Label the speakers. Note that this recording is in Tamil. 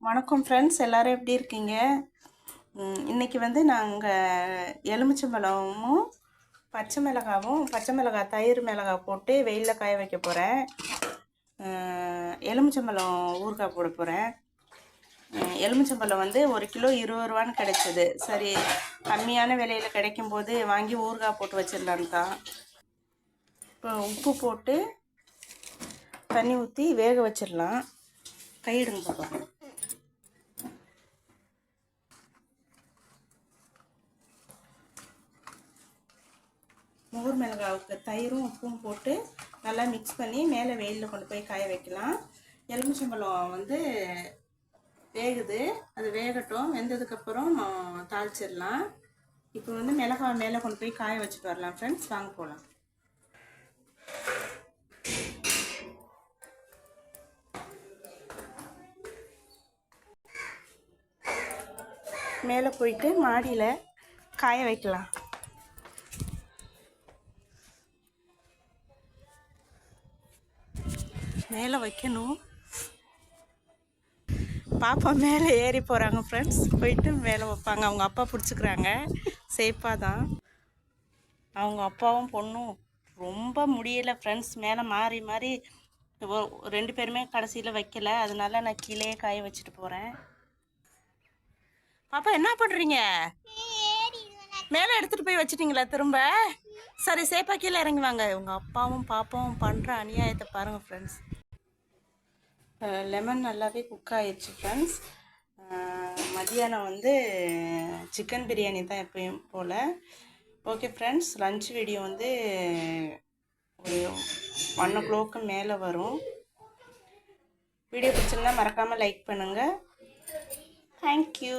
Speaker 1: வணக்கம் ஃப்ரெண்ட்ஸ், எல்லோரும் எப்படி இருக்கீங்க? இன்றைக்கி வந்து நாங்கள் எலுமிச்சம்பழமும் பச்சை மிளகாய் தயிர் மிளகாய் போட்டு வெயிலில் காய வைக்க போகிறேன். எலுமிச்சம்பழம் ஊறுகாய் போட போகிறேன். எலுமிச்சம்பழம் வந்து 1 கிலோ 20 ரூபான்னு கிடைச்சது. சரி, கம்மியான விலையில் கிடைக்கும்போது வாங்கி ஊறுகாய் போட்டு வச்சிடலான்னு தான். இப்போ உப்பு போட்டு தண்ணி ஊற்றி வேக வச்சிடலாம். கையிடுங்க பாப்பா. முகூர் மிளகாவுக்கு தயிரும் உப்பும் போட்டு நல்லா மிக்ஸ் பண்ணி மேலே வெயிலில் கொண்டு போய் காய வைக்கலாம். எலுமிச்சம்பழம் வந்து வேகுது, அது வேகட்டும். வெந்ததுக்கப்புறம் தாளிச்சிடலாம். இப்போ வந்து மிளகாய் மேலே கொண்டு போய் காய வச்சுட்டு வரலாம் ஃப்ரெண்ட்ஸ், வாங்க போகலாம். மேலே போயிட்டு மாடியில் காய வைக்கலாம். மேலே வைக்கணும். பாப்பா மேலே ஏறி போகிறாங்க ஃப்ரெண்ட்ஸ். போயிட்டு மேலே வைப்பாங்க. அவங்க அப்பா பிடிச்சிக்கிறாங்க. சேஃபாக தான். அவங்க அப்பாவும் பொண்ணும் ரொம்ப முடியலை ஃப்ரெண்ட்ஸ். மேலே மாறி மாறி 2 பேருமே கடைசியில் வைக்கலை. அதனால நான் கீழே காய வச்சுட்டு போகிறேன். பாப்பா என்ன பண்ணுறீங்க? மேலே எடுத்துகிட்டு போய் வச்சுட்டிங்களா திரும்ப? சரி, சேஃபாக கீழே இறங்கி வாங்க. உங்கள் அப்பாவும் பாப்பாவும் பண்ணுற அநியாயத்தை பாருங்கள் ஃப்ரெண்ட்ஸ். லெமன் நல்லாவே குக் ஆகிடுச்சு ஃப்ரெண்ட்ஸ். மதியானம் வந்து சிக்கன் பிரியாணி தான் எப்பயும் போல். ஓகே ஃப்ரெண்ட்ஸ், லன்ச் வீடியோ வந்து ஒரு 1 o'clock மேலே வரும். வீடியோ பிடிச்சிருந்தா மறக்காமல் லைக் பண்ணுங்கள். தேங்க்யூ.